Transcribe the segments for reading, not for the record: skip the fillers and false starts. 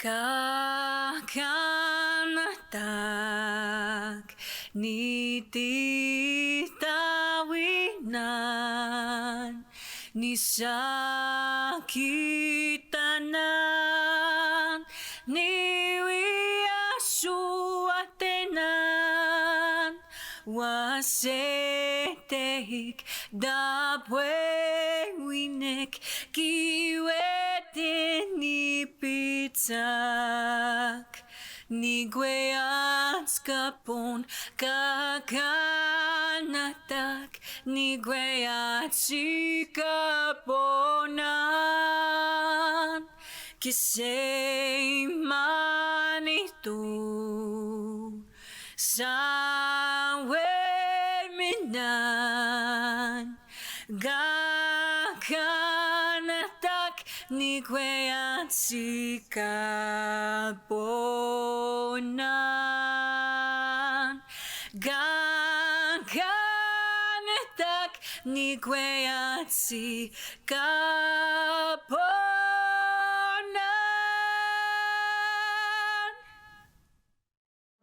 Kakanatak nititawinan nisakitanan niwiasuatenan wasetehik dapwewinek kiwetinipitzak nigweatskapon kakanatak nigweatsikaponan kiseimanito sawerminan gakanatak nigweatsikaponan gakanatak nigweatsikaponan.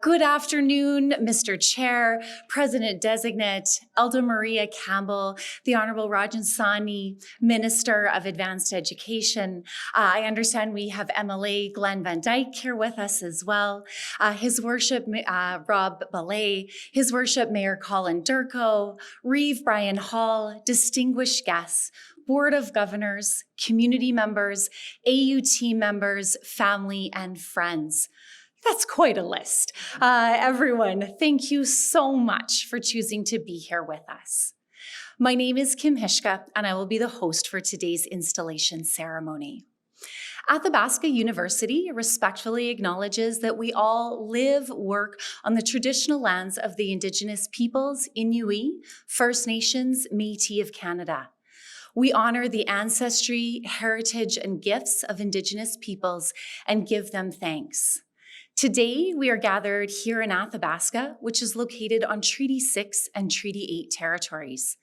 Good afternoon, Mr. Chair, President-Designate Elder Maria Campbell, the Honourable Rajan Sawhney, Minister of Advanced Education. I understand we have MLA Glenn Van Dyke here with us as well. His Worship Rob Ballet, His Worship Mayor Colin Durko, Reeve Brian Hall, distinguished guests, Board of Governors, community members, AU team members, family and friends. That's quite a list. Everyone, thank you so much for choosing to be here with us. My name is Kim Hishka, and I will be the host for today's installation ceremony. Athabasca University respectfully acknowledges that we all live, work on the traditional lands of the Indigenous peoples, Inuit, First Nations, Métis of Canada. We honor the ancestry, heritage, and gifts of Indigenous peoples and give them thanks. Today, we are gathered here in Athabasca, which is located on Treaty 6 and Treaty 8 territories,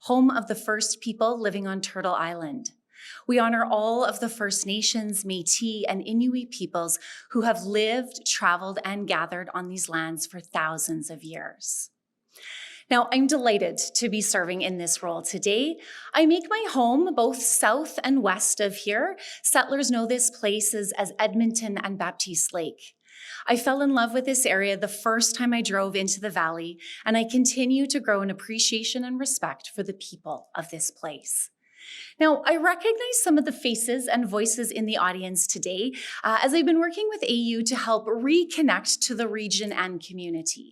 home of the first people living on Turtle Island. We honor all of the First Nations, Métis, and Inuit peoples who have lived, traveled, and gathered on these lands for thousands of years. Now, I'm delighted to be serving in this role today. I make my home both south and west of here. Settlers know this place as Edmonton and Baptiste Lake. I fell in love with this area the first time I drove into the valley, and I continue to grow in appreciation and respect for the people of this place. Now, I recognize some of the faces and voices in the audience today as I've been working with AU to help reconnect to the region and community.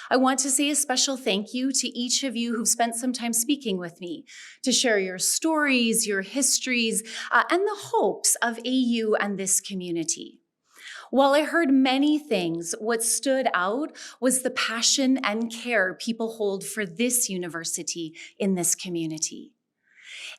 I want to say a special thank you to each of you who've spent some time speaking with me to share your stories, your histories, and the hopes of AU and this community. While I heard many things, what stood out was the passion and care people hold for this university in this community.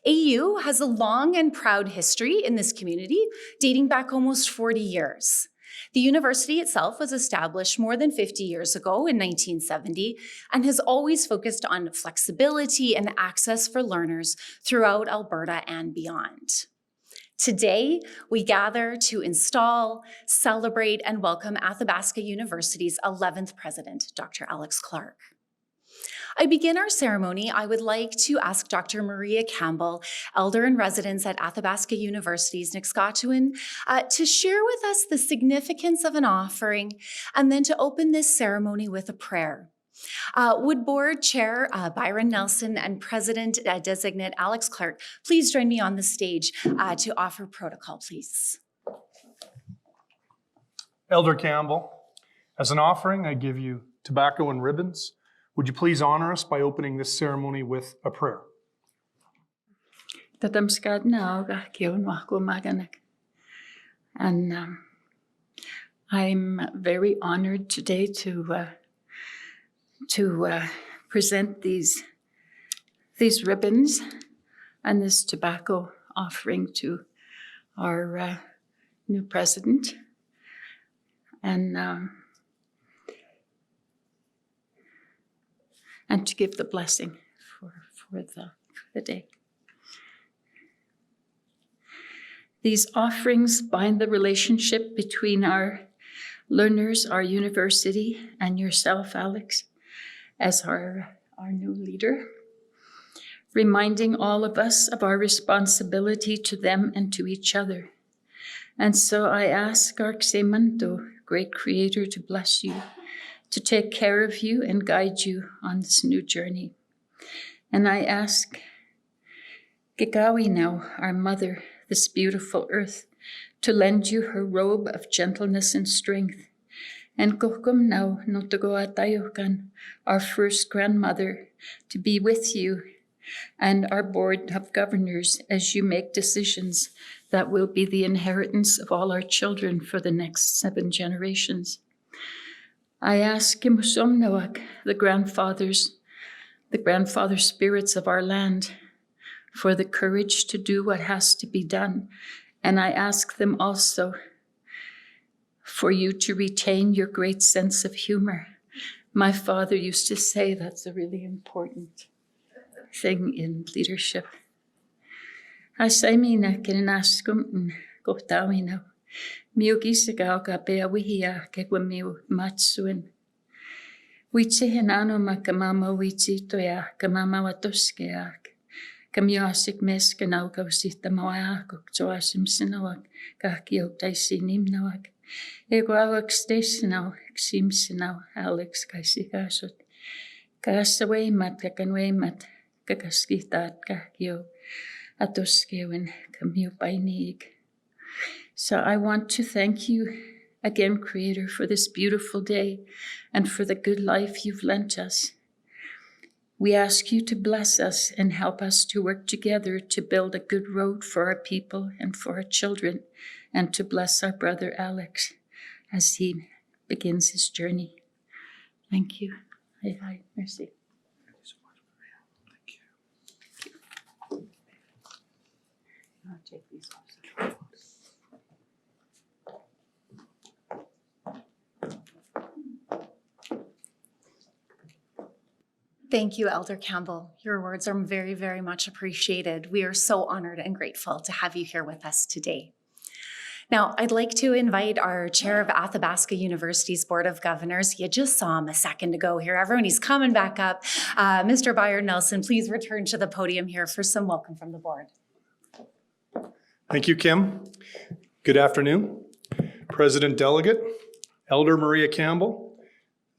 AU has a long and proud history in this community, dating back almost 40 years. The university itself was established more than 50 years ago in 1970 and has always focused on flexibility and access for learners throughout Alberta and beyond. Today, we gather to install, celebrate, and welcome Athabasca University's 11th president, Dr. Alex Clark. I begin our ceremony, I would like to ask Dr. Maria Campbell, Elder in Residence at Athabasca University's Nikskwatun, to share with us the significance of an offering and then to open this ceremony with a prayer. Would Board Chair Byron Nelson and President-Designate Alex Clark please join me on the stage to offer protocol, please. Elder Campbell, as an offering, I give you tobacco and ribbons. Would you please honor us by opening this ceremony with a prayer? And I'm very honored today to present these ribbons and this tobacco offering to our new president. And to give the blessing for the day. These offerings bind the relationship between our learners, our university, and yourself, Alex, as our new leader, reminding all of us of our responsibility to them and to each other. And so I ask our Xemanto, great Creator, to bless you, to take care of you and guide you on this new journey. And I ask Gagawi now, our mother, this beautiful earth, to lend you her robe of gentleness and strength. And Kokum now, Notogoa Tayokan, our first grandmother, to be with you and our board of governors as you make decisions that will be the inheritance of all our children for the next 7 generations. I ask Kimusomnawak, the grandfather spirits of our land, for the courage to do what has to be done. And I ask them also for you to retain your great sense of humor. My father used to say that's a really important thing in leadership. Asaimina kinaskum gotawino. Miugisagao ka peawihia kekwamiu matsuin. Witsi hinano makamama witsi toya kamama watoskeak. Kamyasik mes kanau kausita mawaakok toasim sinawak kakiok taisinim nawak. Eguawak stationaw ksim sinaw Alex kaisikasot. Kasawaymat kakanwaymat kakaskitat kakio atoskewin kamyu painig. So I want to thank you again, Creator, for this beautiful day and for the good life you've lent us. We ask you to bless us and help us to work together to build a good road for our people and for our children, and to bless our brother Alex as he begins his journey. Thank you. Hi, merci. Thank you so much, Maria. Thank you. I'll take these off. Thank you, Elder Campbell. Your words are very, very much appreciated. We are so honored and grateful to have you here with us today. Now, I'd like to invite our chair of Athabasca University's Board of Governors. You just saw him a second ago here. Everyone, he's coming back up. Mr. Byron Nelson, please return to the podium here for some welcome from the board. Thank you, Kim. Good afternoon. President Delegate, Elder Maria Campbell,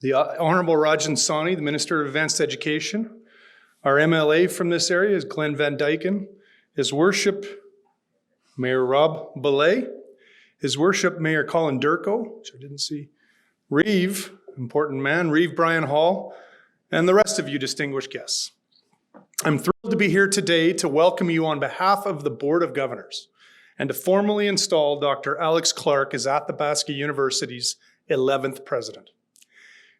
the Honorable Rajan Sawhney, the Minister of Advanced Education. Our MLA from this area is Glenn Van Dyken. His Worship, Mayor Rob Belay. His Worship, Mayor Colin Durko, which I didn't see. Reeve, important man, Reeve Brian Hall, and the rest of you distinguished guests. I'm thrilled to be here today to welcome you on behalf of the Board of Governors and to formally install Dr. Alex Clark as Athabasca University's 11th president.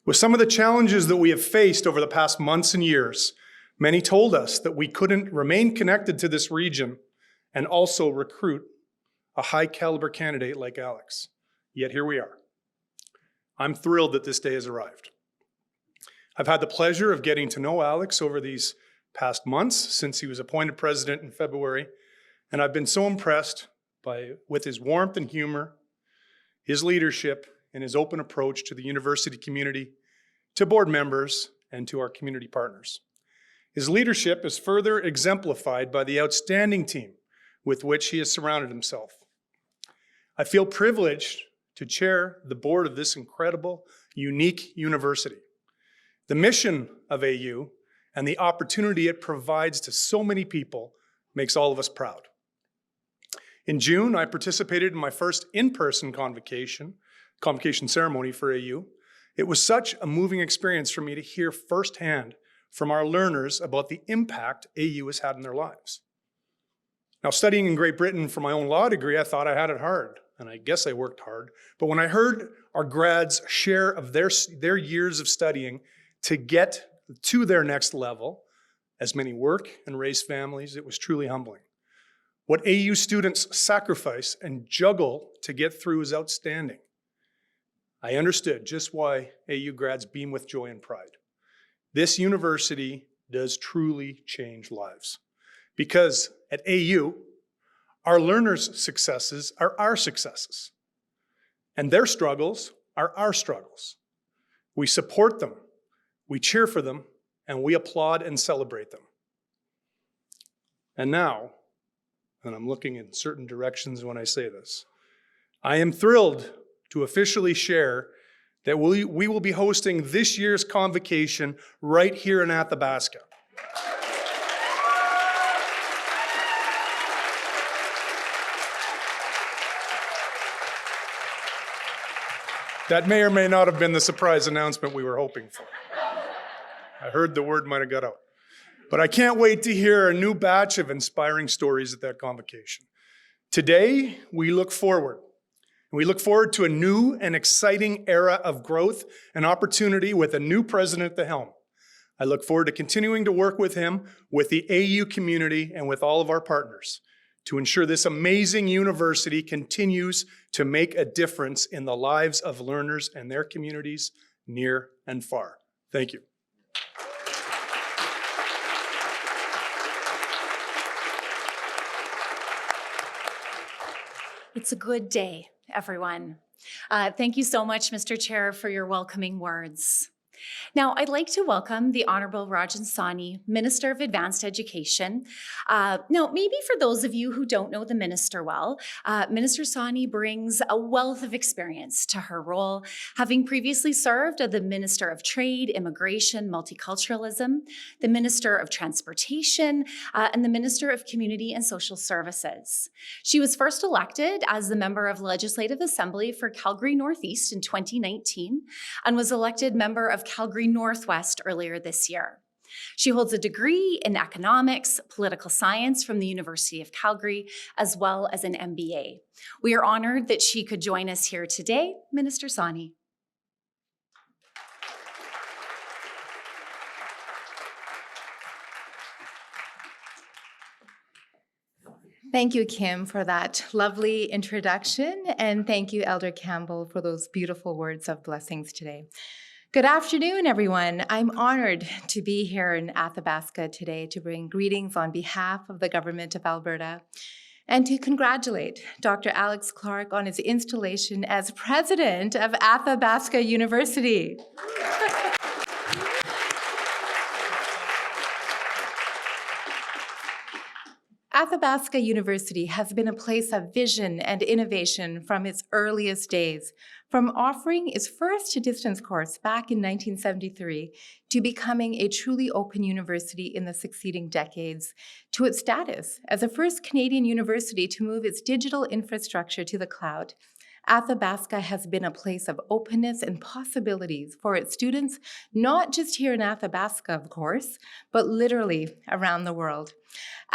With some of the challenges that we have faced over the past months and years, many told us that we couldn't remain connected to this region and also recruit a high caliber candidate like Alex. Yet here we are. I'm thrilled that this day has arrived. I've had the pleasure of getting to know Alex over these past months since he was appointed president in February, and I've been so impressed with his warmth and humor, his leadership, and his open approach to the university community, to board members, and to our community partners. His leadership is further exemplified by the outstanding team with which he has surrounded himself. I feel privileged to chair the board of this incredible, unique university. The mission of AU and the opportunity it provides to so many people makes all of us proud. In June, I participated in my first in-person convocation ceremony for AU. It was such a moving experience for me to hear firsthand from our learners about the impact AU has had in their lives. Now, studying in Great Britain for my own law degree, I thought I had it hard, and I guess I worked hard. But when I heard our grads share of their years of studying to get to their next level, as many work and raise families, it was truly humbling. What AU students sacrifice and juggle to get through is outstanding. I understood just why AU grads beam with joy and pride. This university does truly change lives. Because at AU, Our learners' successes are our successes, and their struggles are our struggles. We support them, we cheer for them, and we applaud and celebrate them. And now, and I'm looking in certain directions when I say this, I am thrilled to officially share that we will be hosting this year's convocation right here in Athabasca. That may or may not have been the surprise announcement we were hoping for. I heard the word might have got out. But I can't wait to hear a new batch of inspiring stories at that convocation. Today, we look forward. We look forward to a new and exciting era of growth and opportunity with a new president at the helm. I look forward to continuing to work with him, with the AU community, and with all of our partners to ensure this amazing university continues to make a difference in the lives of learners and their communities near and far. Thank you. It's a good day, everyone. Thank you so much, Mr. Chair, for your welcoming words. Now, I'd like to welcome the Honorable Rajan Sawhney, Minister of Advanced Education. Now, maybe for those of you who don't know the minister well, Minister Sawhney brings a wealth of experience to her role, having previously served as the Minister of Trade, Immigration, Multiculturalism, the Minister of Transportation, and the Minister of Community and Social Services. She was first elected as the member of Legislative Assembly for Calgary Northeast in 2019 and was elected member of Calgary Northwest earlier this year. She holds a degree in economics, political science from the University of Calgary, as well as an MBA. We are honored that she could join us here today. Minister Sawhney. Thank you, Kim, for that lovely introduction, and thank you, Elder Campbell, for those beautiful words of blessings today. Good afternoon, everyone. I'm honored to be here in Athabasca today to bring greetings on behalf of the Government of Alberta and to congratulate Dr. Alex Clark on his installation as President of Athabasca University. Athabasca University has been a place of vision and innovation from its earliest days, from offering its first distance course back in 1973 to becoming a truly open university in the succeeding decades, to its status as the first Canadian university to move its digital infrastructure to the cloud. Athabasca has been a place of openness and possibilities for its students, not just here in Athabasca, of course, but literally around the world.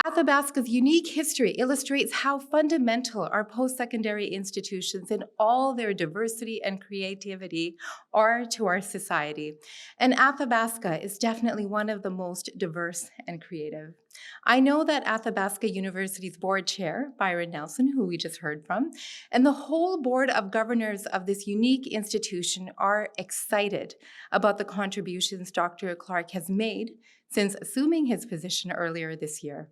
Athabasca's unique history illustrates how fundamental our post-secondary institutions in all their diversity and creativity are to our society. And Athabasca is definitely one of the most diverse and creative. I know that Athabasca University's board chair, Byron Nelson, who we just heard from, and the whole board of governors of this unique institution are excited about the contributions Dr. Clark has made since assuming his position earlier this year.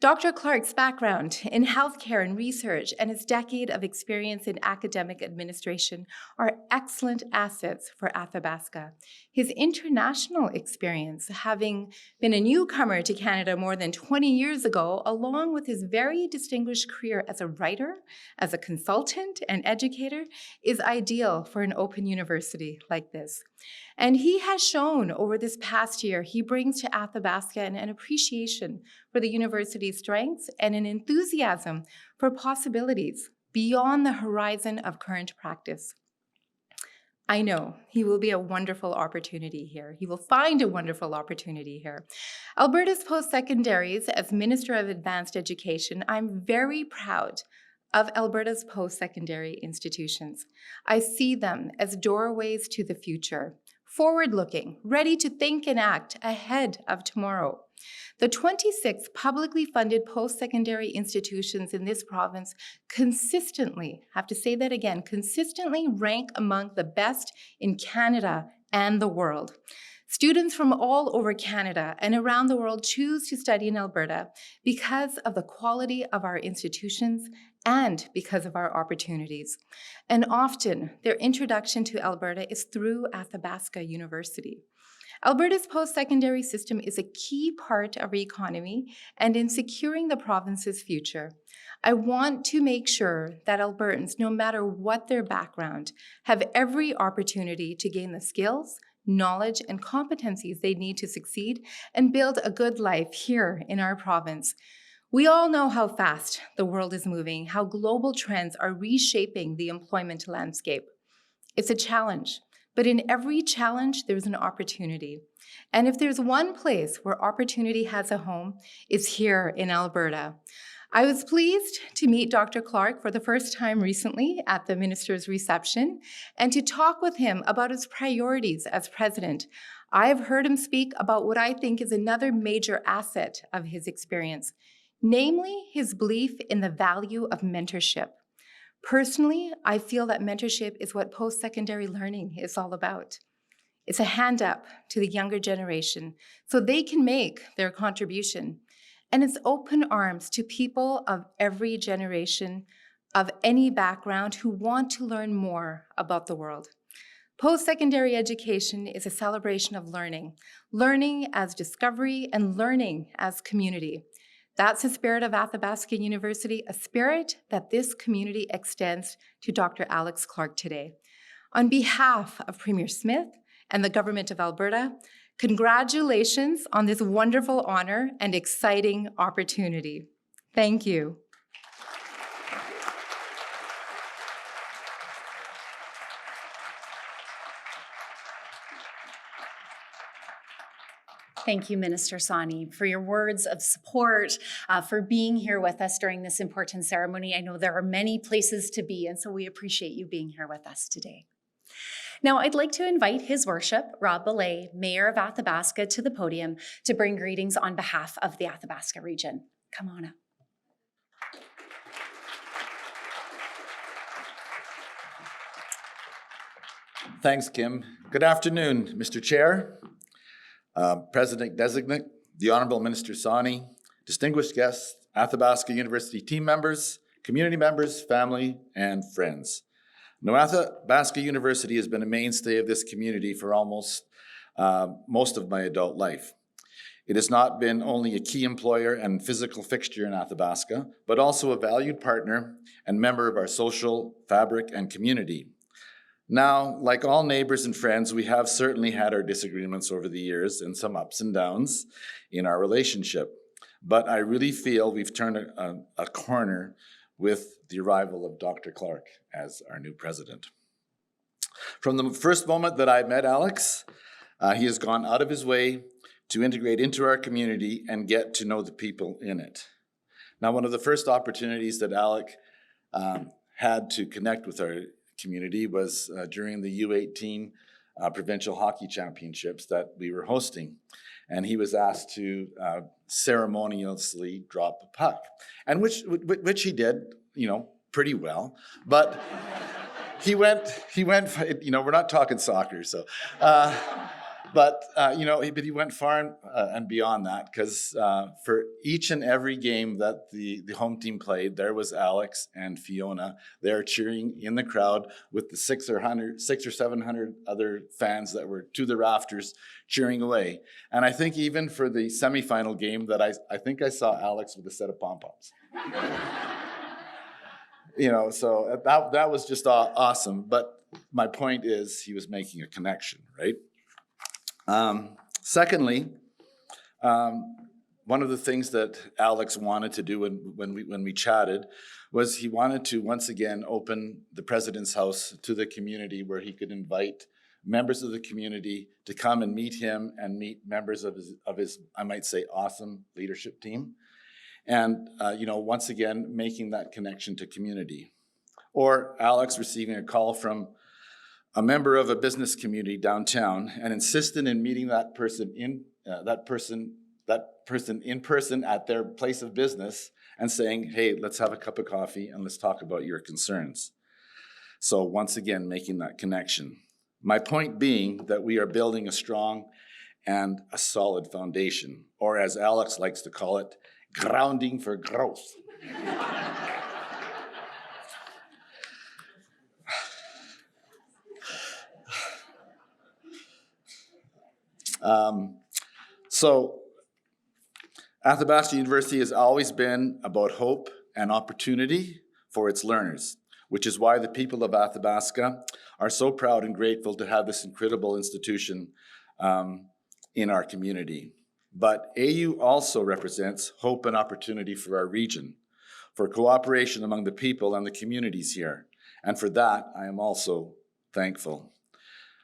Dr. Clark's background in healthcare and research and his decade of experience in academic administration are excellent assets for Athabasca. His international experience, having been a newcomer to Canada more than 20 years ago, along with his very distinguished career as a writer, as a consultant and educator, is ideal for an open university like this. And he has shown over this past year, he brings to Athabasca an appreciation for the university's strengths and an enthusiasm for possibilities beyond the horizon of current practice. I know he will be a wonderful opportunity here. He will find a wonderful opportunity here. Alberta's post-secondaries, as Minister of Advanced Education, I'm very proud of Alberta's post-secondary institutions. I see them as doorways to the future, forward-looking, ready to think and act ahead of tomorrow. The 26 publicly funded post-secondary institutions in this province consistently, have to say that again, consistently rank among the best in Canada and the world. Students from all over Canada and around the world choose to study in Alberta because of the quality of our institutions and because of our opportunities. And often, their introduction to Alberta is through Athabasca University. Alberta's post-secondary system is a key part of our economy and in securing the province's future. I want to make sure that Albertans, no matter what their background, have every opportunity to gain the skills, knowledge, and competencies they need to succeed and build a good life here in our province. We all know how fast the world is moving, how global trends are reshaping the employment landscape. It's a challenge, but in every challenge, there's an opportunity. And if there's one place where opportunity has a home, it's here in Alberta. I was pleased to meet Dr. Clark for the first time recently at the minister's reception and to talk with him about his priorities as president. I've heard him speak about what I think is another major asset of his experience, namely his belief in the value of mentorship. Personally, I feel that mentorship is what post-secondary learning is all about. It's a hand up to the younger generation so they can make their contribution. And it's open arms to people of every generation, of any background who want to learn more about the world. Post-secondary education is a celebration of learning, learning as discovery and learning as community. That's the spirit of Athabasca University, a spirit that this community extends to Dr. Alex Clark today. On behalf of Premier Smith and the Government of Alberta, congratulations on this wonderful honor and exciting opportunity. Thank you. Thank you, Minister Sawhney, for your words of support, for being here with us during this important ceremony. I know there are many places to be, and so we appreciate you being here with us today. Now, I'd like to invite His Worship, Rob Belay, Mayor of Athabasca, to the podium to bring greetings on behalf of the Athabasca region. Come on up. Thanks, Kim. Good afternoon, Mr. Chair, President-designate, the Honourable Minister Sawhney, distinguished guests, Athabasca University team members, community members, family, and friends. Now, Athabasca University has been a mainstay of this community for almost most of my adult life. It has not been only a key employer and physical fixture in Athabasca, but also a valued partner and member of our social fabric and community. Now, like all neighbors and friends, we have certainly had our disagreements over the years and some ups and downs in our relationship. But I really feel we've turned a corner with the arrival of Dr. Clark as our new president. From the first moment that I met Alex, he has gone out of his way to integrate into our community and get to know the people in it. Now, one of the first opportunities that Alex had to connect with our community was during the U18 provincial hockey championships that we were hosting. And he was asked to ceremoniously drop a puck, and which he did, pretty well. But he went. We're not talking soccer, so. But he went far and beyond that, because for each and every game that the home team played, there was Alex and Fiona there cheering in the crowd with the 600 or 700 other fans that were to the rafters cheering away. And I think even for the semifinal game that I think I saw Alex with a set of pom-poms. So that was just awesome. But my point is, he was making a connection, right? Secondly, one of the things that Alex wanted to do when we chatted was he wanted to once again open the President's House to the community, where he could invite members of the community to come and meet him and meet members of his I might say, awesome leadership team. And, once again, making that connection to community. Or Alex receiving a call from a member of a business community downtown and insisted in meeting that person in person at their place of business and saying, hey, let's have a cup of coffee and let's talk about your concerns. So once again, making that connection. My point being that we are building a strong and a solid foundation, or as Alex likes to call it, grounding for growth. So Athabasca University has always been about hope and opportunity for its learners, which is why the people of Athabasca are so proud and grateful to have this incredible institution in our community. But AU also represents hope and opportunity for our region, for cooperation among the people and the communities here. And for that, I am also thankful.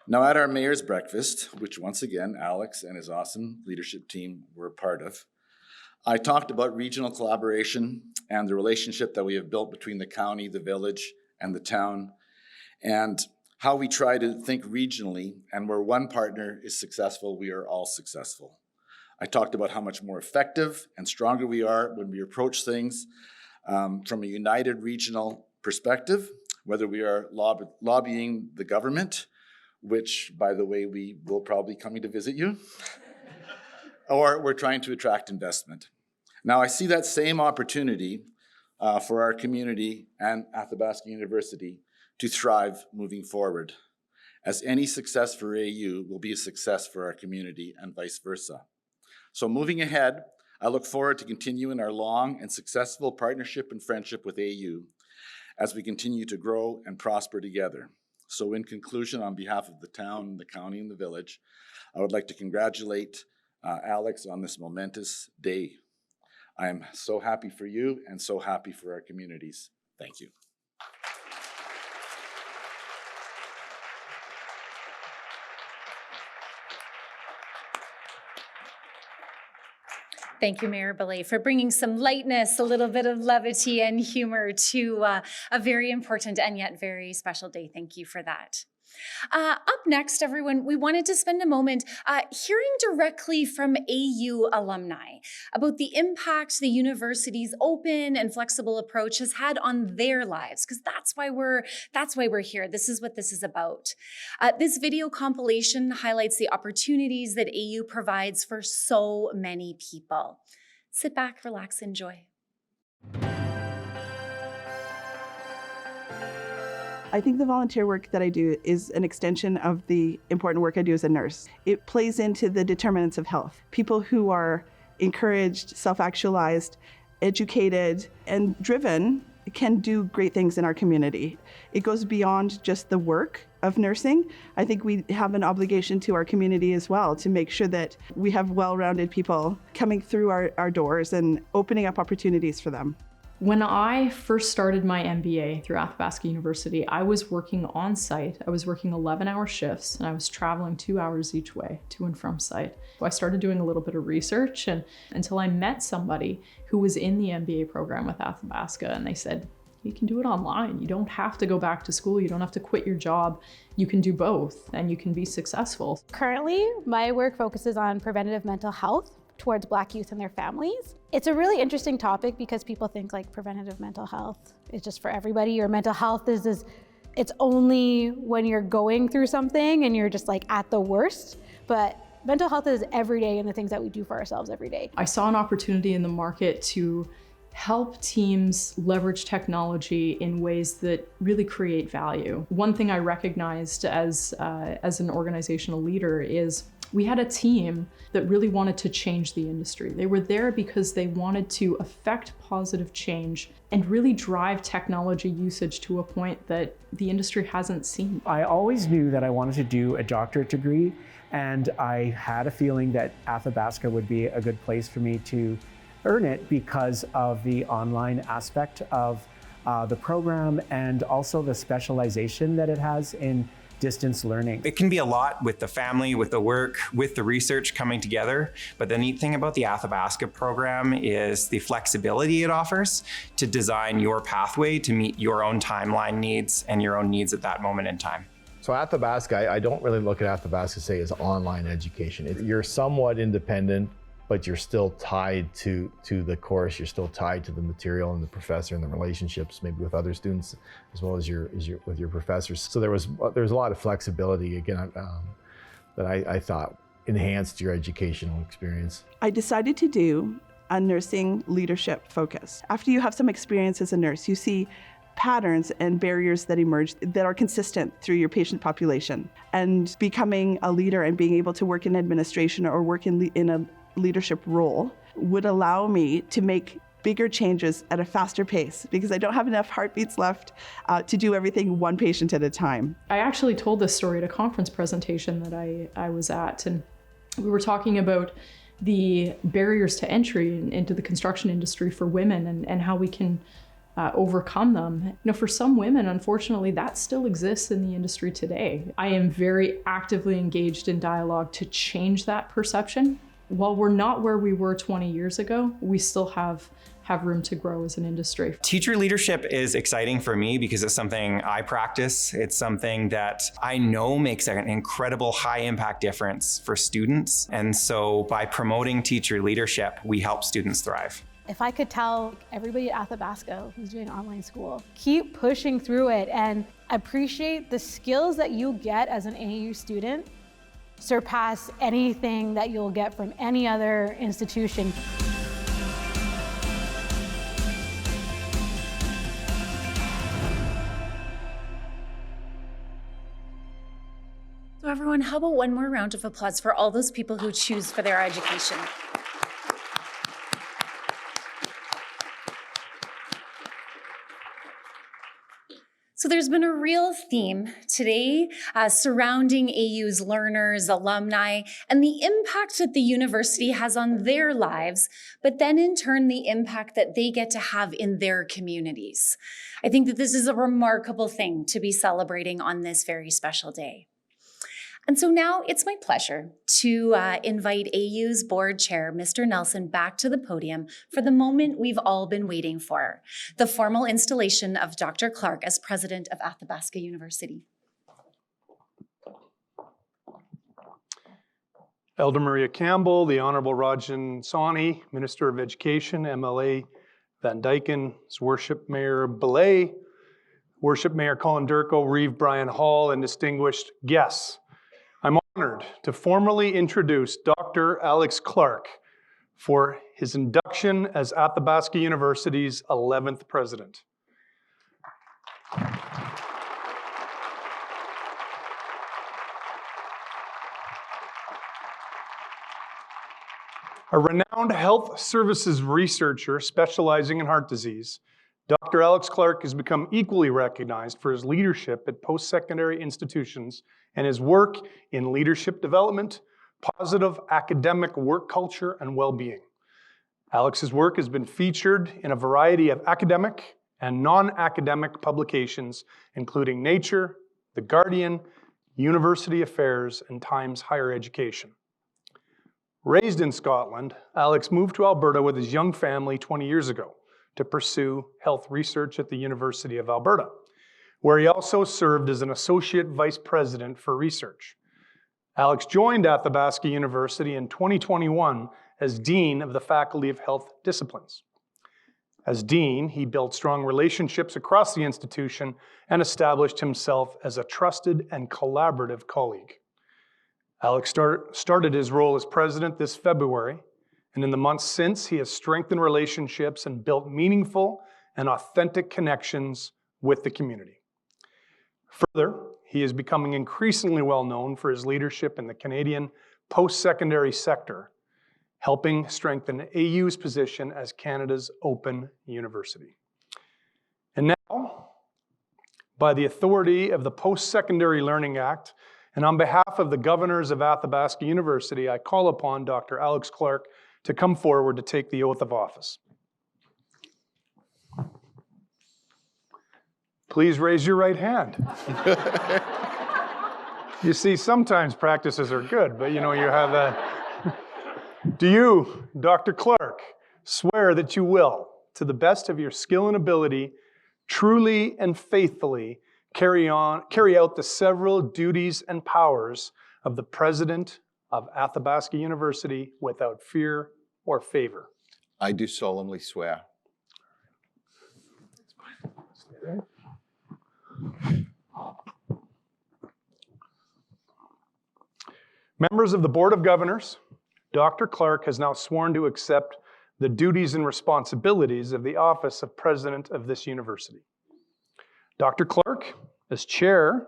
Now, at our mayor's breakfast, which once again, Alex and his awesome leadership team were a part of, I talked about regional collaboration and the relationship that we have built between the county, the village, and the town, and how we try to think regionally, and where one partner is successful, we are all successful. I talked about how much more effective and stronger we are when we approach things from a united regional perspective, whether we are lobbying the government, which, by the way, we will probably be coming to visit you, or we're trying to attract investment. Now, I see that same opportunity for our community and Athabasca University to thrive moving forward, as any success for AU will be a success for our community and vice versa. So moving ahead, I look forward to continuing our long and successful partnership and friendship with AU as we continue to grow and prosper together. So in conclusion, on behalf of the town, the county, and the village, I would like to congratulate Alex on this momentous day. I am so happy for you and so happy for our communities. Thank you. Thank you, Mayor Belay, for bringing some lightness, a little bit of levity and humor to a very important and yet very special day. Thank you for that. Up next, everyone, we wanted to spend a moment hearing directly from AU alumni about the impact the university's open and flexible approach has had on their lives, because that's why we're here. This is what this is about. This video compilation highlights the opportunities that AU provides for so many people. Sit back, relax, enjoy. I think the volunteer work that I do is an extension of the important work I do as a nurse. It plays into the determinants of health. People who are encouraged, self-actualized, educated, and driven can do great things in our community. It goes beyond just the work of nursing. I think we have an obligation to our community as well to make sure that we have well-rounded people coming through our doors and opening up opportunities for them. When I first started my MBA through Athabasca University, I was working on site. I was working 11-hour shifts and I was traveling 2 hours each way to and from site. So I started doing a little bit of research and until I met somebody who was in the MBA program with Athabasca, and they said, you can do it online. You don't have to go back to school. You don't have to quit your job. You can do both and you can be successful. Currently, my work focuses on preventative mental health towards Black youth and their families. It's a really interesting topic because people think like preventative mental health is just for everybody. Your mental health is it's only when you're going through something and you're just like at the worst, but mental health is every day and the things that we do for ourselves every day. I saw an opportunity in the market to help teams leverage technology in ways that really create value. One thing I recognized as an organizational leader is we had a team that really wanted to change the industry. They were there because they wanted to affect positive change and really drive technology usage to a point that the industry hasn't seen. I always knew that I wanted to do a doctorate degree, and I had a feeling that Athabasca would be a good place for me to earn it because of the online aspect of the program and also the specialization that it has in distance learning. It can be a lot with the family, with the work, with the research coming together. But the neat thing about the Athabasca program is the flexibility it offers to design your pathway to meet your own timeline needs and your own needs at that moment in time. So Athabasca, I don't really look at Athabasca, say, as online education. You're somewhat independent, but you're still tied to the course. You're still tied to the material and the professor and the relationships, maybe with other students, as well as with your professors. So there was a lot of flexibility, again, that I thought enhanced your educational experience? I decided to do a nursing leadership focus. After you have some experience as a nurse, you see patterns and barriers that emerge that are consistent through your patient population. And becoming a leader and being able to work in administration or work in a leadership role would allow me to make bigger changes at a faster pace because I don't have enough heartbeats left to do everything one patient at a time. I actually told this story at a conference presentation that I was at, and we were talking about the barriers to entry into the construction industry for women and how we can overcome them. You know, for some women, unfortunately, that still exists in the industry today. I am very actively engaged in dialogue to change that perception. While we're not where we were 20 years ago, we still have room to grow as an industry. Teacher leadership is exciting for me because it's something I practice. It's something that I know makes an incredible high impact difference for students. And so by promoting teacher leadership, we help students thrive. If I could tell everybody at Athabasca who's doing online school, keep pushing through it and appreciate the skills that you get as an AU student surpass anything that you'll get from any other institution. So everyone, how about one more round of applause for all those people who choose for their education? So there's been a real theme today surrounding AU's learners, alumni, and the impact that the university has on their lives, but then in turn, the impact that they get to have in their communities. I think that this is a remarkable thing to be celebrating on this very special day. And so now it's my pleasure to invite AU's board chair, Mr. Nelson, back to the podium for the moment we've all been waiting for, the formal installation of Dr. Clark as president of Athabasca University. Elder Maria Campbell, the Honorable Rajan Sawhney, Minister of Education, MLA Van Dyken, His Worship Mayor Belay, Worship Mayor Colin Durko, Reeve Brian Hall, and distinguished guests. I'm honored to formally introduce Dr. Alex Clark for his induction as Athabasca University's 11th president. A renowned health services researcher specializing in heart disease, Dr. Alex Clark has become equally recognized for his leadership at post-secondary institutions and his work in leadership development, positive academic work culture, and well-being. Alex's work has been featured in a variety of academic and non-academic publications, including Nature, The Guardian, University Affairs, and Times Higher Education. Raised in Scotland, Alex moved to Alberta with his young family 20 years ago to pursue health research at the University of Alberta, where he also served as an associate vice president for research. Alex joined Athabasca University in 2021 as dean of the Faculty of Health Disciplines. As dean, he built strong relationships across the institution and established himself as a trusted and collaborative colleague. Alex started his role as president this February, and in the months since, he has strengthened relationships and built meaningful and authentic connections with the community. Further, he is becoming increasingly well known for his leadership in the Canadian post-secondary sector, helping strengthen AU's position as Canada's open university. And now, by the authority of the Post-Secondary Learning Act, and on behalf of the governors of Athabasca University, I call upon Dr. Alex Clark to come forward to take the oath of office. Please raise your right hand. You see, sometimes practices are good, but you have that. Do you, Dr. Clark, swear that you will, to the best of your skill and ability, truly and faithfully carry out the several duties and powers of the president of Athabasca University without fear or favor? I do solemnly swear. Members of the Board of Governors, Dr. Clark has now sworn to accept the duties and responsibilities of the office of President of this university. Dr. Clark, as Chair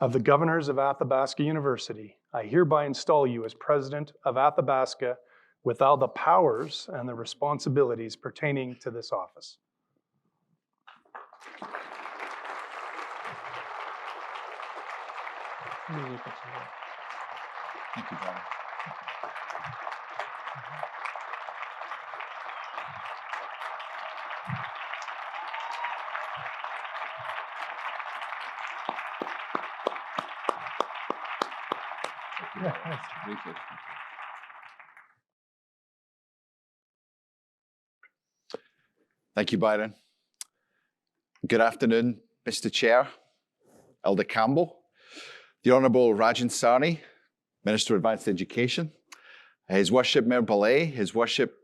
of the Governors of Athabasca University, I hereby install you as President of Athabasca with all the powers and the responsibilities pertaining to this office. Thank you, John. Thank you, Byron. Good afternoon, Mr. Chair, Elder Campbell, the Honourable Rajan Sawhney, Minister of Advanced Education, His Worship Mayor Ballet, His Worship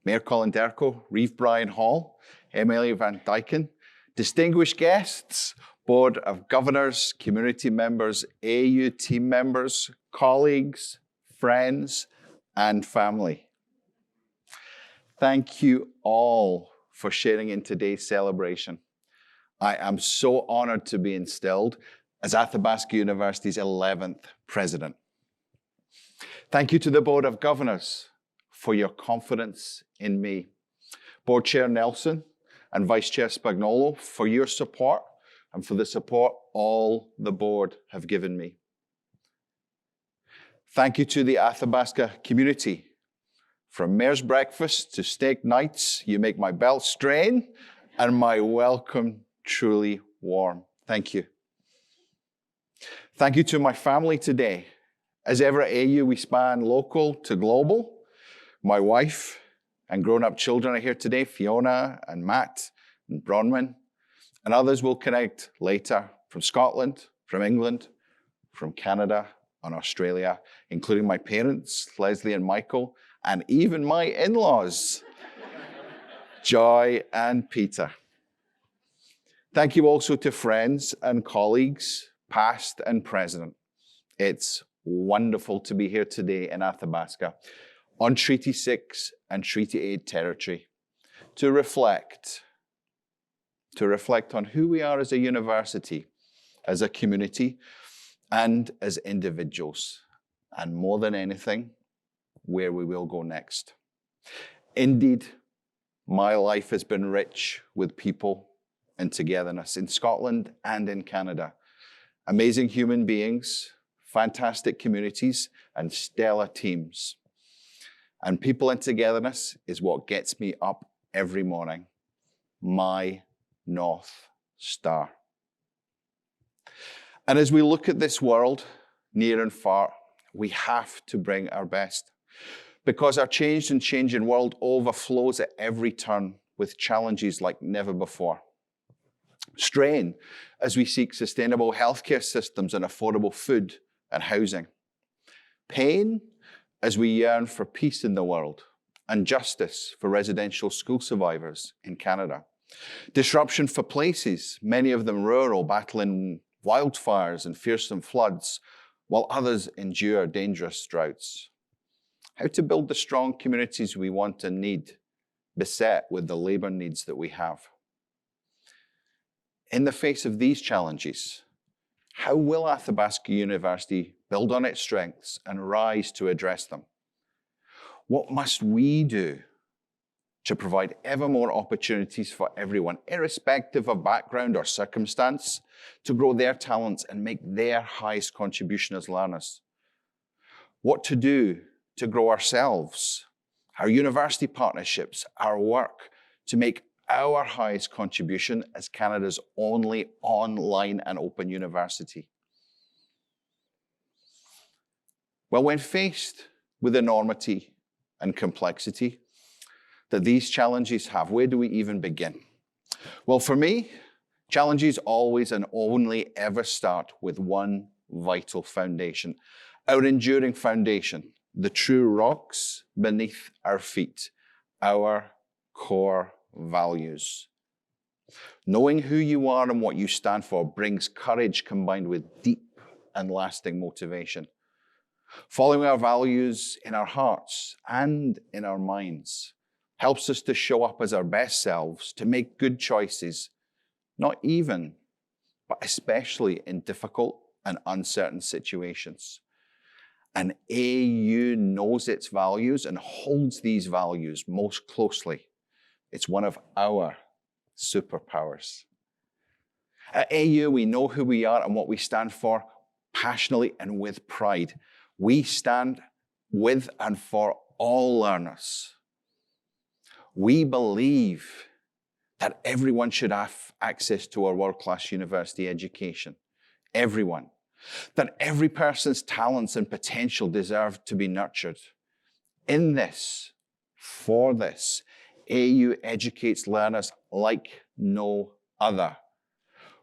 Mayor Colin Derko, Reeve Brian Hall, Emily Van Dyken, distinguished guests, Board of Governors, community members, AU team members, colleagues, friends, and family. Thank you all for sharing in today's celebration. I am so honored to be installed as Athabasca University's 11th president. Thank you to the Board of Governors for your confidence in me. Board Chair Nelson and Vice Chair Spagnolo for your support and for the support all the board have given me. Thank you to the Athabasca community. From mayor's breakfast to steak nights, you make my belt strain and my welcome truly warm. Thank you. Thank you to my family today. As ever at AU, we span local to global. My wife and grown-up children are here today, Fiona and Matt and Bronwyn, and others will connect later from Scotland, from England, from Canada and Australia, including my parents, Leslie and Michael, and even my in-laws, Joy and Peter. Thank you also to friends and colleagues, past and present. It's wonderful to be here today in Athabasca on Treaty 6 and Treaty 8 territory to reflect on who we are as a university, as a community, and as individuals, and more than anything, where we will go next. Indeed, my life has been rich with people and togetherness in Scotland and in Canada. Amazing human beings, fantastic communities, and stellar teams. And people and togetherness is what gets me up every morning. My North Star. And as we look at this world, near and far, we have to bring our best. Because our changed and changing world overflows at every turn with challenges like never before. Strain as we seek sustainable healthcare systems and affordable food and housing. Pain as we yearn for peace in the world and justice for residential school survivors in Canada. Disruption for places, many of them rural, battling wildfires and fearsome floods, while others endure dangerous droughts. How to build the strong communities we want and need, beset with the labour needs that we have. In the face of these challenges, how will Athabasca University build on its strengths and rise to address them? What must we do to provide ever more opportunities for everyone, irrespective of background or circumstance, to grow their talents and make their highest contribution as learners? What to do to grow ourselves, our university partnerships, our work, to make our highest contribution as Canada's only online and open university? Well, when faced with enormity and complexity that these challenges have, where do we even begin? Well, for me, challenges always and only ever start with one vital foundation, our enduring foundation, the true rocks beneath our feet, our core values. Knowing who you are and what you stand for brings courage combined with deep and lasting motivation. Following our values in our hearts and in our minds helps us to show up as our best selves, to make good choices, not even, but especially in difficult and uncertain situations. And AU knows its values and holds these values most closely. It's one of our superpowers. At AU, we know who we are and what we stand for passionately and with pride. We stand with and for all learners. We believe that everyone should have access to our world-class university education. Everyone. That every person's talents and potential deserve to be nurtured. In this, for this, AU educates learners like no other.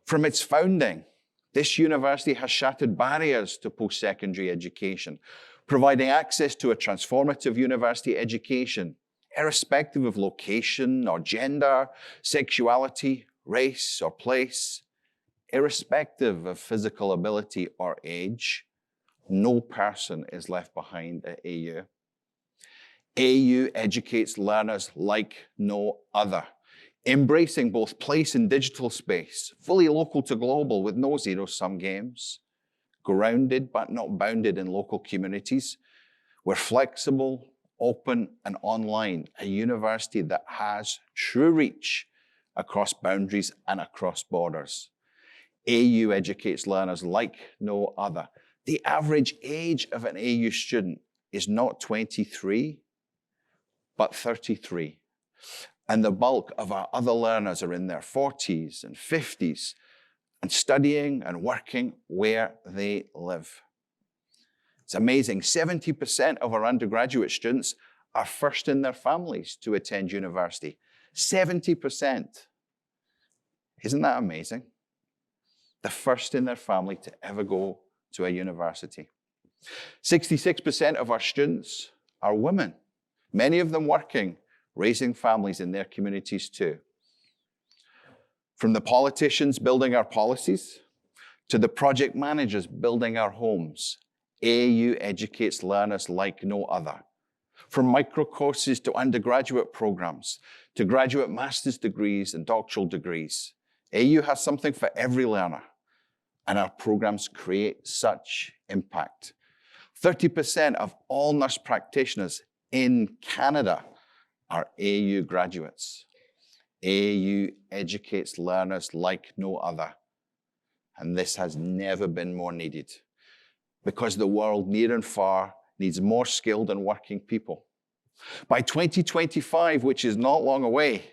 From its founding, this university has shattered barriers to post-secondary education, providing access to a transformative university education, irrespective of location or gender, sexuality, race or place, irrespective of physical ability or age. No person is left behind at AU. AU educates learners like no other, embracing both place and digital space, fully local to global with no zero-sum games, grounded but not bounded in local communities. We're flexible, open, and online, a university that has true reach across boundaries and across borders. AU educates learners like no other. The average age of an AU student is not 23, but 33. And the bulk of our other learners are in their 40s and 50s and studying and working where they live. It's amazing. 70% of our undergraduate students are first in their families to attend university. 70%. Isn't that amazing? The first in their family to ever go to a university. 66% of our students are women, many of them working, raising families in their communities too. From the politicians building our policies to the project managers building our homes, AU educates learners like no other. From micro courses to undergraduate programs, to graduate master's degrees and doctoral degrees, AU has something for every learner, and our programs create such impact. 30% of all nurse practitioners in Canada are AU graduates. AU educates learners like no other, and this has never been more needed, because the world near and far needs more skilled and working people. By 2025, which is not long away,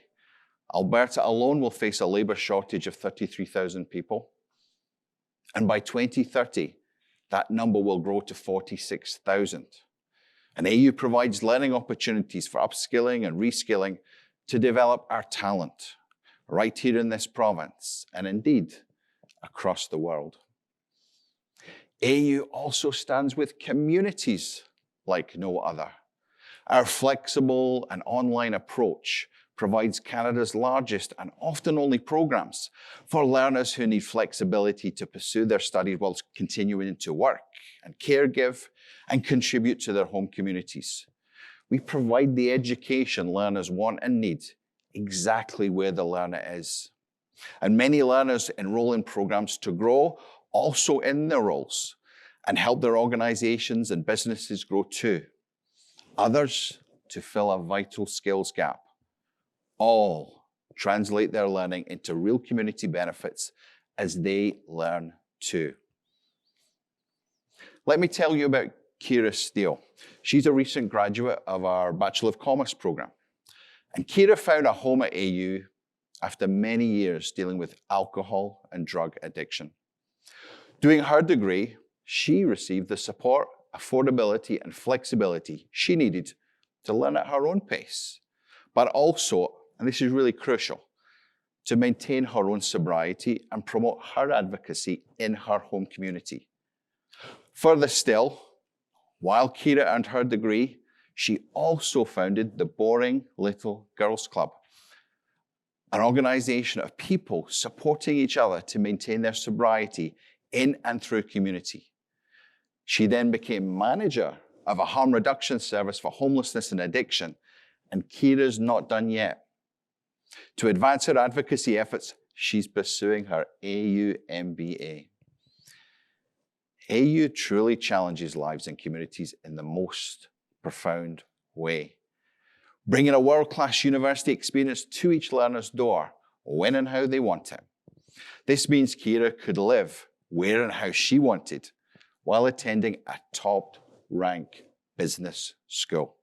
Alberta alone will face a labour shortage of 33,000 people. And by 2030, that number will grow to 46,000. And AU provides learning opportunities for upskilling and reskilling to develop our talent right here in this province, and indeed across the world. AU also stands with communities like no other. Our flexible and online approach provides Canada's largest and often only programs for learners who need flexibility to pursue their studies while continuing to work and caregive and contribute to their home communities. We provide the education learners want and need exactly where the learner is. And many learners enroll in programs to grow also in their roles and help their organizations and businesses grow too. Others to fill a vital skills gap. All translate their learning into real community benefits as they learn too. Let me tell you about Kira Steele. She's a recent graduate of our Bachelor of Commerce program. And Kira found a home at AU after many years dealing with alcohol and drug addiction. Doing her degree, she received the support, affordability, and flexibility she needed to learn at her own pace, but also, and this is really crucial, to maintain her own sobriety and promote her advocacy in her home community. Further still, while Kira earned her degree, she also founded the Boring Little Girls Club, an organization of people supporting each other to maintain their sobriety in and through community. She then became manager of a harm reduction service for homelessness and addiction, and Kira's not done yet. To advance her advocacy efforts, she's pursuing her AU MBA. AU truly challenges lives and communities in the most profound way, bringing a world-class university experience to each learner's door, when and how they want it. This means Kira could live where and how she wanted while attending a top-rank business school.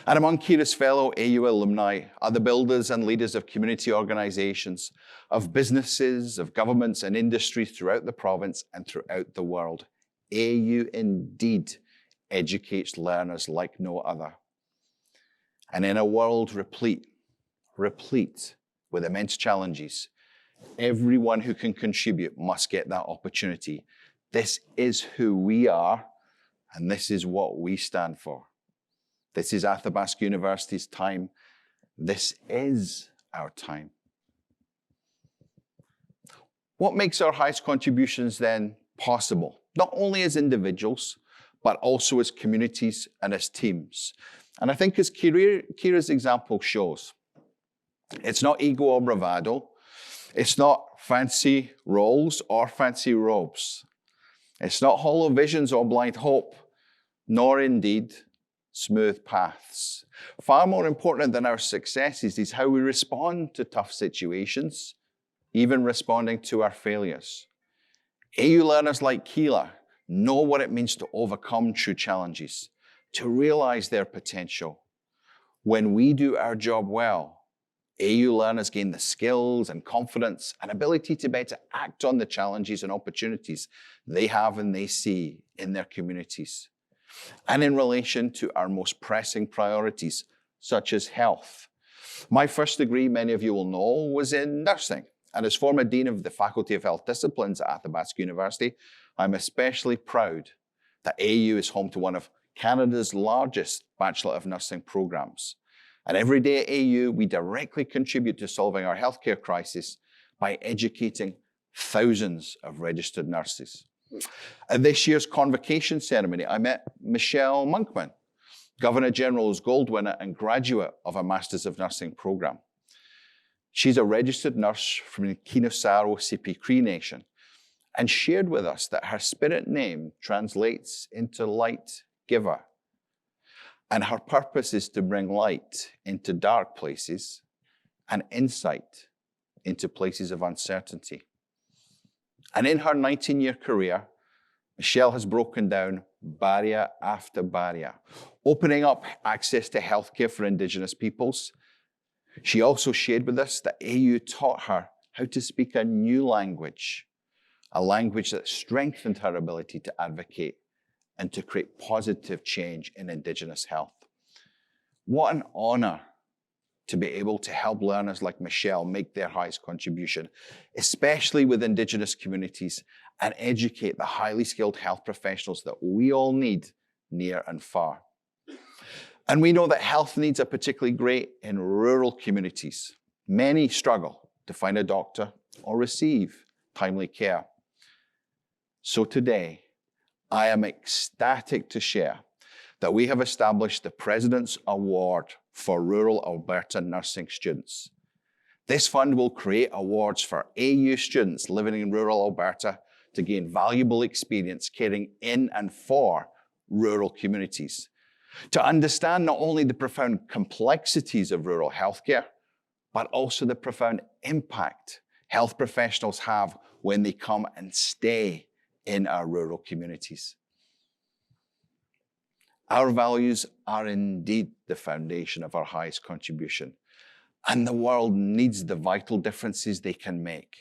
And among Kira's fellow AU alumni are the builders and leaders of community organizations, of businesses, of governments and industries throughout the province and throughout the world. AU indeed educates learners like no other. And in a world replete with immense challenges, everyone who can contribute must get that opportunity. This is who we are, and this is what we stand for. This is Athabasca University's time. This is our time. What makes our highest contributions then possible? Not only as individuals, but also as communities and as teams. And I think as Kira's example shows, it's not ego or bravado. It's not fancy roles or fancy robes. It's not hollow visions or blind hope, nor indeed smooth paths. Far more important than our successes is how we respond to tough situations, even responding to our failures. AU learners like Kira know what it means to overcome true challenges, to realize their potential. When we do our job well, AU learners gain the skills and confidence and ability to better act on the challenges and opportunities they have and they see in their communities. And in relation to our most pressing priorities, such as health. My first degree, many of you will know, was in nursing. And as former Dean of the Faculty of Health Disciplines at Athabasca University, I'm especially proud that AU is home to one of Canada's largest Bachelor of Nursing programs. And every day at AU, we directly contribute to solving our healthcare crisis by educating thousands of registered nurses. At this year's convocation ceremony, I met Michelle Monkman, Governor General's gold winner and graduate of a Masters of Nursing program. She's a registered nurse from the Kinosaro Sipi Cree Nation and shared with us that her spirit name translates into light giver. And her purpose is to bring light into dark places and insight into places of uncertainty. And in her 19-year career, Michelle has broken down barrier after barrier, opening up access to healthcare for Indigenous peoples. She also shared with us that AU taught her how to speak a new language, a language that strengthened her ability to advocate and to create positive change in Indigenous health. What an honor to be able to help learners like Michelle make their highest contribution, especially with Indigenous communities, and educate the highly skilled health professionals that we all need near and far. And we know that health needs are particularly great in rural communities. Many struggle to find a doctor or receive timely care. So today, I am ecstatic to share that we have established the President's Award for Rural Alberta Nursing Students. This fund will create awards for AU students living in rural Alberta to gain valuable experience caring in and for rural communities, to understand not only the profound complexities of rural healthcare, but also the profound impact health professionals have when they come and stay in our rural communities. Our values are indeed the foundation of our highest contribution, and the world needs the vital differences they can make.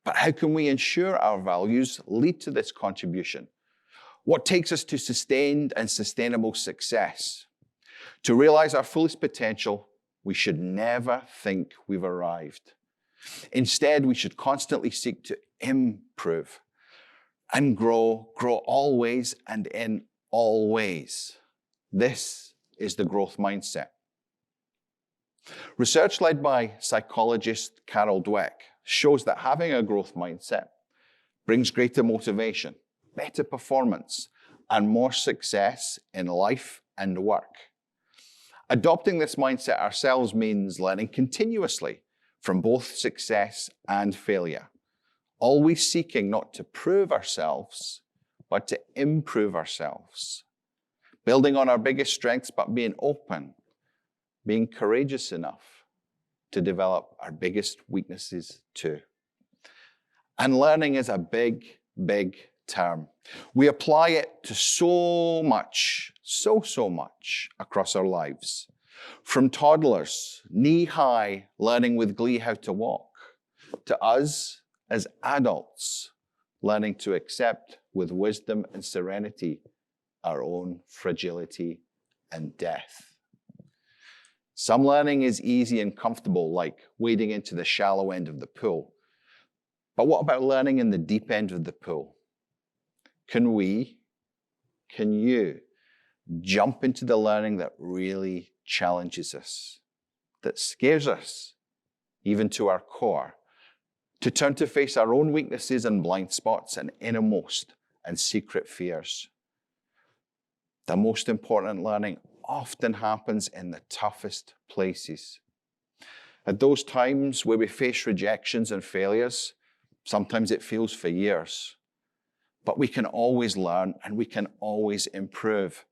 But how can we ensure our values lead to this contribution? What takes us to sustained and sustainable success? To realize our fullest potential, we should never think we've arrived. Instead, we should constantly seek to improve and grow always and in all ways. This is the growth mindset. Research led by psychologist Carol Dweck shows that having a growth mindset brings greater motivation, better performance, and more success in life and work. Adopting this mindset ourselves means learning continuously from both success and failure, always seeking not to prove ourselves, but to improve ourselves. Building on our biggest strengths, but being open, being courageous enough to develop our biggest weaknesses too. And learning is a big, big term. We apply it to so much across our lives. From toddlers, knee-high, learning with glee how to walk, to us as adults, learning to accept with wisdom and serenity our own fragility and death. Some learning is easy and comfortable, like wading into the shallow end of the pool. But what about learning in the deep end of the pool? Can you jump into the learning that really challenges us, that scares us, even to our core, to turn to face our own weaknesses and blind spots and innermost and secret fears? The most important learning often happens in the toughest places. At those times where we face rejections and failures, sometimes it feels for years. But we can always learn and we can always improve.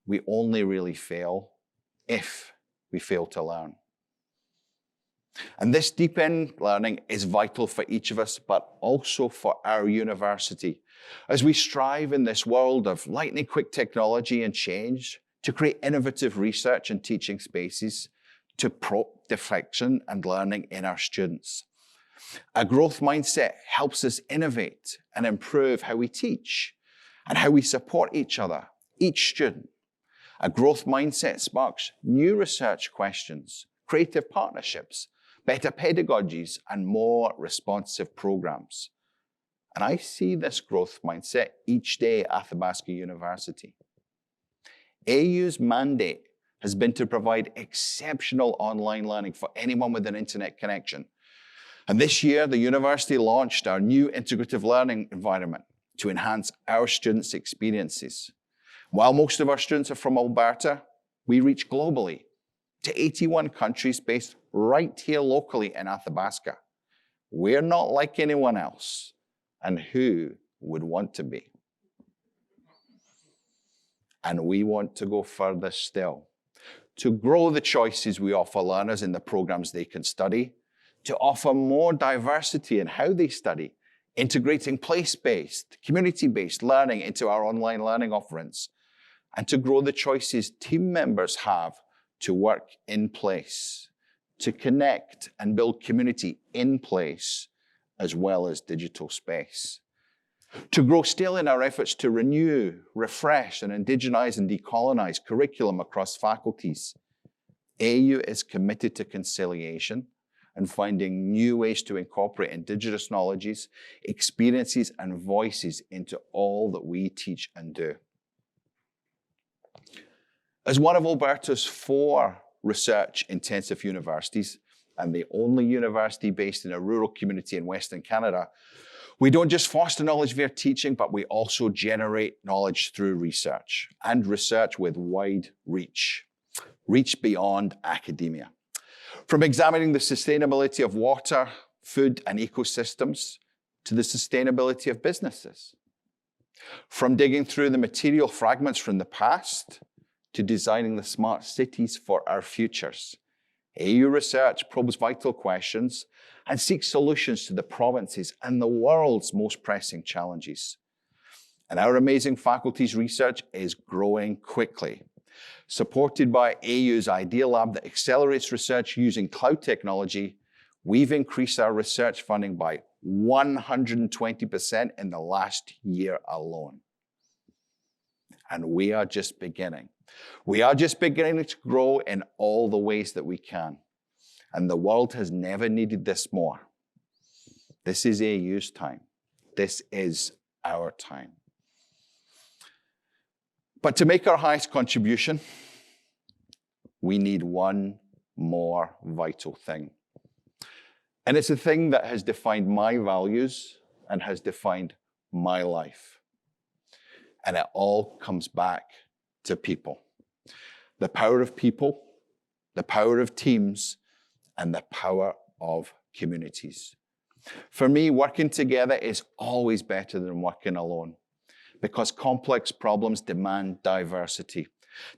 We only really fail if we fail to learn. And this deep end learning is vital for each of us, but also for our university. As we strive in this world of lightning quick technology and change to create innovative research and teaching spaces to prompt reflection and learning in our students. A growth mindset helps us innovate and improve how we teach and how we support each other, each student. A growth mindset sparks new research questions, creative partnerships, better pedagogies, and more responsive programs. And I see this growth mindset each day at Athabasca University. AU's mandate has been to provide exceptional online learning for anyone with an internet connection. And this year, the university launched our new integrative learning environment to enhance our students' experiences. While most of our students are from Alberta, we reach globally to 81 countries based right here locally in Athabasca. We're not like anyone else, and who would want to be? And we want to go further still, to grow the choices we offer learners in the programs they can study, to offer more diversity in how they study, integrating place-based, community-based learning into our online learning offerings, and to grow the choices team members have to work in place, to connect and build community in place, as well as digital space. To grow still in our efforts to renew, refresh, and indigenize and decolonize curriculum across faculties. AU is committed to conciliation and finding new ways to incorporate Indigenous knowledges, experiences, and voices into all that we teach and do. As one of Alberta's 4 research-intensive universities, and the only university based in a rural community in Western Canada, we don't just foster knowledge via teaching, but we also generate knowledge through research, and research with wide reach beyond academia. From examining the sustainability of water, food, and ecosystems to the sustainability of businesses. From digging through the material fragments from the past to designing the smart cities for our futures. AU research probes vital questions and seeks solutions to the province's and the world's most pressing challenges. And our amazing faculty's research is growing quickly. Supported by AU's Idea Lab that accelerates research using cloud technology, we've increased our research funding by 120% in the last year alone. And we are just beginning. We are just beginning to grow in all the ways that we can. And the world has never needed this more. This is AU's time. This is our time. But to make our highest contribution, we need one more vital thing. And it's a thing that has defined my values and has defined my life. And it all comes back to people. The power of people, the power of teams, and the power of communities. For me, working together is always better than working alone because complex problems demand diversity.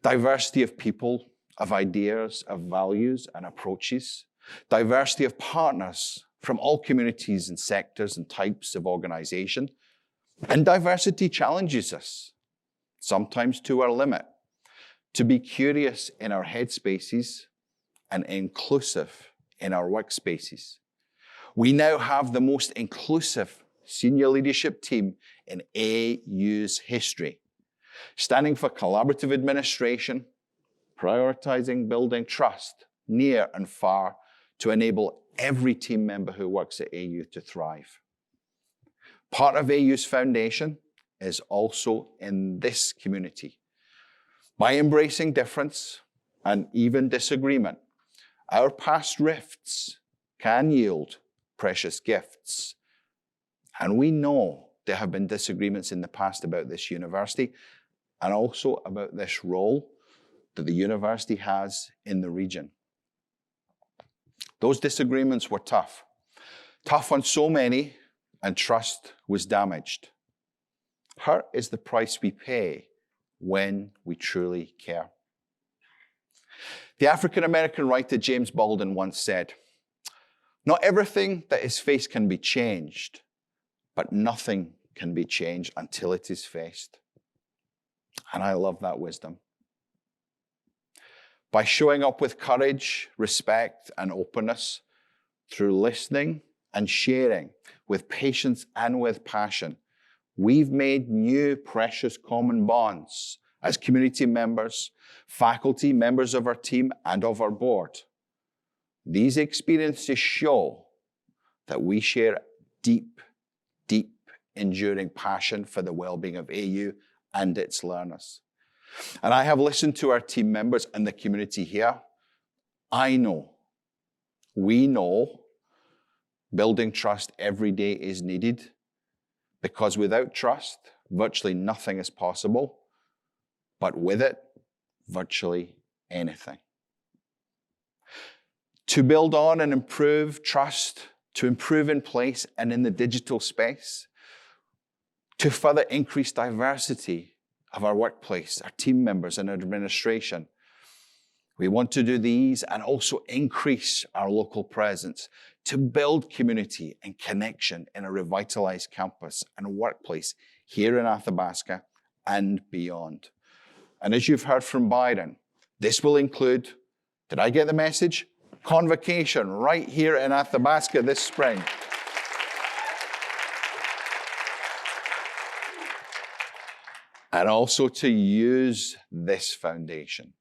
Diversity of people, of ideas, of values and approaches. Diversity of partners from all communities and sectors and types of organization. And diversity challenges us, sometimes to our limit, to be curious in our headspaces and inclusive in our workspaces. We now have the most inclusive senior leadership team in AU's history, standing for collaborative administration, prioritizing building trust near and far to enable every team member who works at AU to thrive. Part of AU's foundation is also in this community. By embracing difference and even disagreement, our past rifts can yield precious gifts. And we know there have been disagreements in the past about this university and also about this role that the university has in the region. Those disagreements were tough. Tough on so many, and trust was damaged. Hurt is the price we pay when we truly care. The African-American writer James Baldwin once said, "Not everything that is faced can be changed, but nothing can be changed until it is faced." And I love that wisdom. By showing up with courage, respect, and openness, through listening and sharing with patience and with passion, we've made new precious common bonds as community members, faculty, members of our team, and of our board. These experiences show that we share deep, deep, enduring passion for the well-being of AU and its learners. And I have listened to our team members and the community here. I know, we know, building trust every day is needed because without trust, virtually nothing is possible, but with it, virtually anything. To build on and improve trust, to improve in place and in the digital space, to further increase diversity of our workplace, our team members and our administration. We want to do these and also increase our local presence to build community and connection in a revitalized campus and workplace here in Athabasca and beyond. And as you've heard from Byron, this will include, did I get the message? Convocation right here in Athabasca this spring. And also to use this foundation,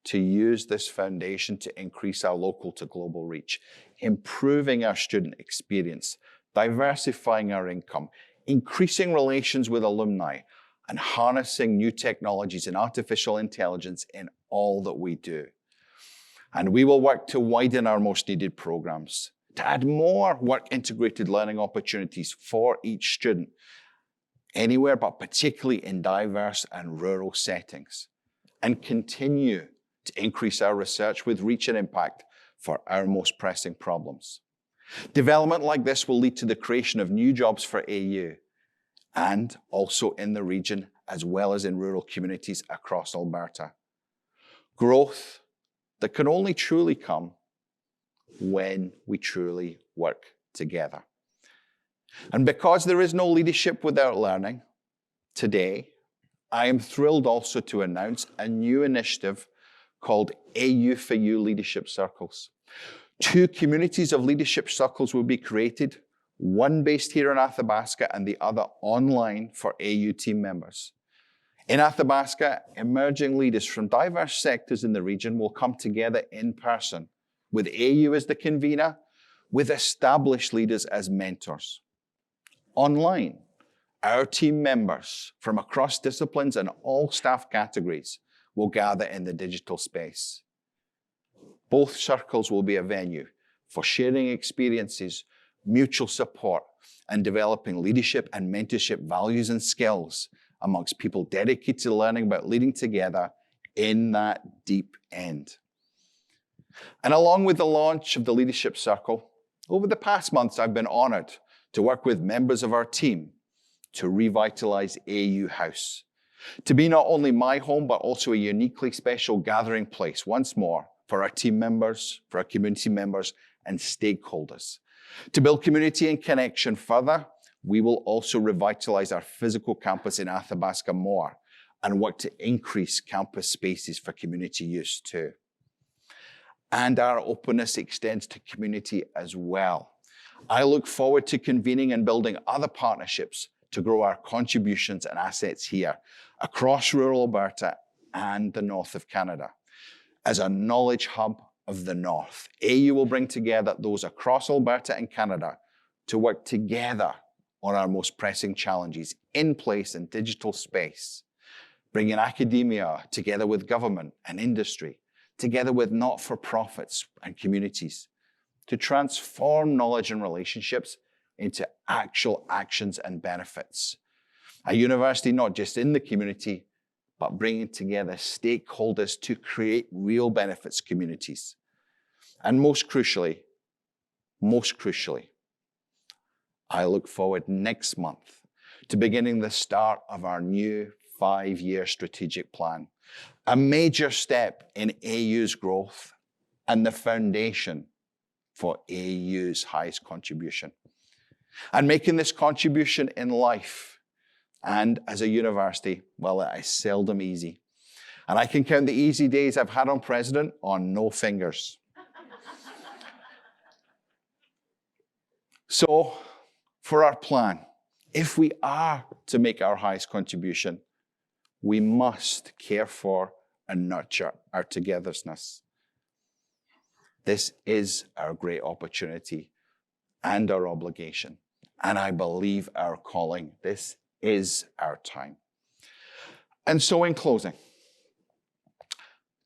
to increase our local to global reach, improving our student experience, diversifying our income, increasing relations with alumni, and harnessing new technologies and artificial intelligence in all that we do. And we will work to widen our most needed programs, to add more work-integrated learning opportunities for each student, anywhere but particularly in diverse and rural settings, and continue to increase our research with reach and impact for our most pressing problems. Development like this will lead to the creation of new jobs for AU and also in the region as well as in rural communities across Alberta. Growth that can only truly come when we truly work together. And because there is no leadership without learning, today I am thrilled also to announce a new initiative called AU for You Leadership Circles. 2 communities of leadership circles will be created, one based here in Athabasca and the other online for AU team members. In Athabasca, emerging leaders from diverse sectors in the region will come together in person, with AU as the convener, with established leaders as mentors. Online, our team members from across disciplines and all staff categories will gather in the digital space. Both circles will be a venue for sharing experiences, mutual support, and developing leadership and mentorship values and skills amongst people dedicated to learning about leading together in that deep end. And along with the launch of the Leadership Circle, over the past months, I've been honored to work with members of our team to revitalize AU House, to be not only my home, but also a uniquely special gathering place once more for our team members, for our community members, and stakeholders. To build community and connection further, we will also revitalize our physical campus in Athabasca more and work to increase campus spaces for community use too. And our openness extends to community as well. I look forward to convening and building other partnerships to grow our contributions and assets here across rural Alberta and the north of Canada. As a knowledge hub of the North, AU will bring together those across Alberta and Canada to work together on our most pressing challenges in place and digital space, bringing academia together with government and industry, together with not-for-profits and communities, to transform knowledge and relationships into actual actions and benefits. A university not just in the community, but bringing together stakeholders to create real benefits communities. And most crucially, I look forward next month to beginning the start of our new 5-year strategic plan, a major step in AU's growth and the foundation for AU's highest contribution. And making this contribution in life and as a university, well, it is seldom easy. And I can count the easy days I've had on president on no fingers. So, for our plan, if we are to make our highest contribution, we must care for and nurture our togetherness. This is our great opportunity and our obligation, and I believe our calling. This is our time. And so in closing,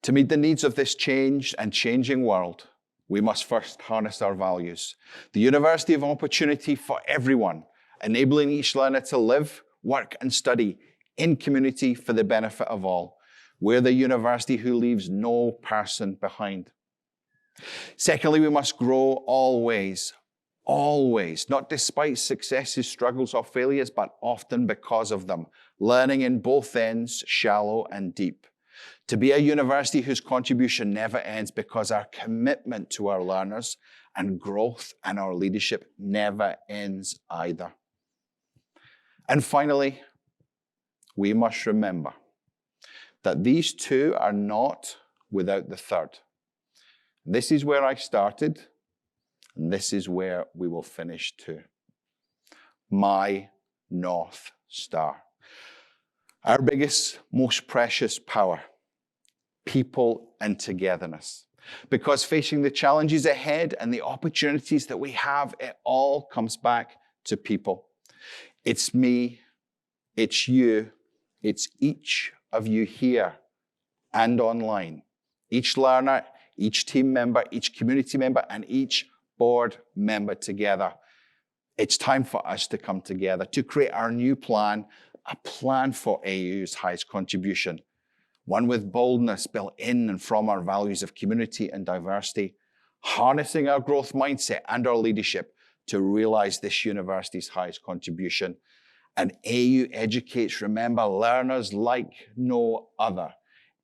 to meet the needs of this changed and changing world, we must first harness our values. The University of Opportunity for everyone, enabling each learner to live, work, and study in community for the benefit of all. We're the university who leaves no person behind. Secondly, we must grow always, not despite successes, struggles, or failures, but often because of them, learning in both ends, shallow and deep. To be a university whose contribution never ends because our commitment to our learners and growth and our leadership never ends either. And finally, we must remember that these two are not without the third. This is where I started, and this is where we will finish too. My North Star. Our biggest, most precious power, people and togetherness. Because facing the challenges ahead and the opportunities that we have, it all comes back to people. It's me, it's you, it's each of you here and online. Each learner, each team member, each community member, and each board member together. It's time for us to come together to create our new plan, a plan for AU's highest contribution, one with boldness built in and from our values of community and diversity, harnessing our growth mindset and our leadership to realize this university's highest contribution. And AU educates, remember, learners like no other.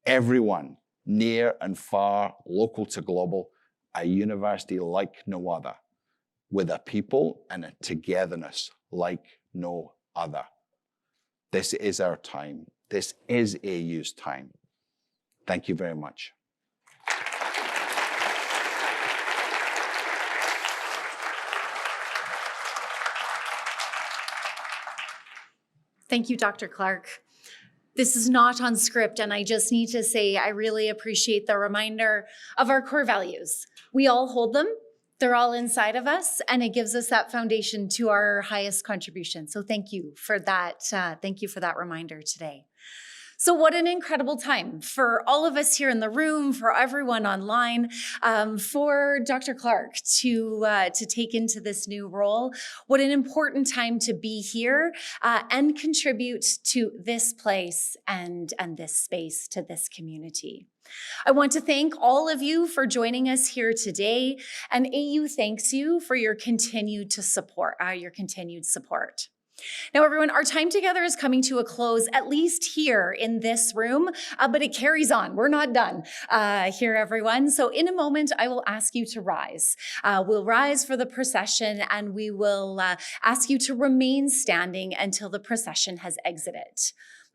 Everyone, near and far, local to global, a university like no other, with a people and a togetherness like no other. This is our time. This is AU's time. Thank you very much. Thank you, Dr. Clark. This is not on script, and I just need to say I really appreciate the reminder of our core values. We all hold them. They're all inside of us, and it gives us that foundation to our highest contribution. So thank you for that. Thank you for that reminder today. So what an incredible time for all of us here in the room, for everyone online, for Dr. Clark to take into this new role. What an important time to be here and contribute to this place and this space, to this community. I want to thank all of you for joining us here today, and AU thanks you for your continued support. Now, everyone, our time together is coming to a close, at least here in this room, but it carries on. We're not done here, everyone. So in a moment, I will ask you to rise. We'll rise for the procession, and we will ask you to remain standing until the procession has exited.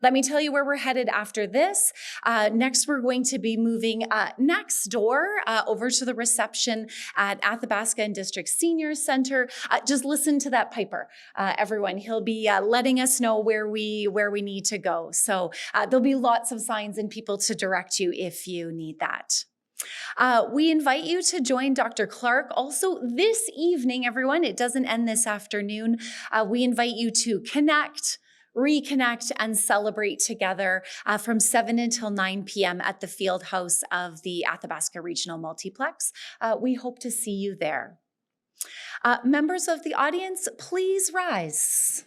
Let me tell you where we're headed after this. Next, we're going to be moving next door over to the reception at Athabasca and District Senior Center. Just listen to that piper, everyone. He'll be letting us know where we need to go. So there'll be lots of signs and people to direct you if you need that. We invite you to join Dr. Clark also this evening, everyone. It doesn't end this afternoon. We invite you to connect, reconnect, and celebrate together from 7 until 9 p.m. at the field house of the Athabasca Regional Multiplex. We hope to see you there. Members of the audience, please rise.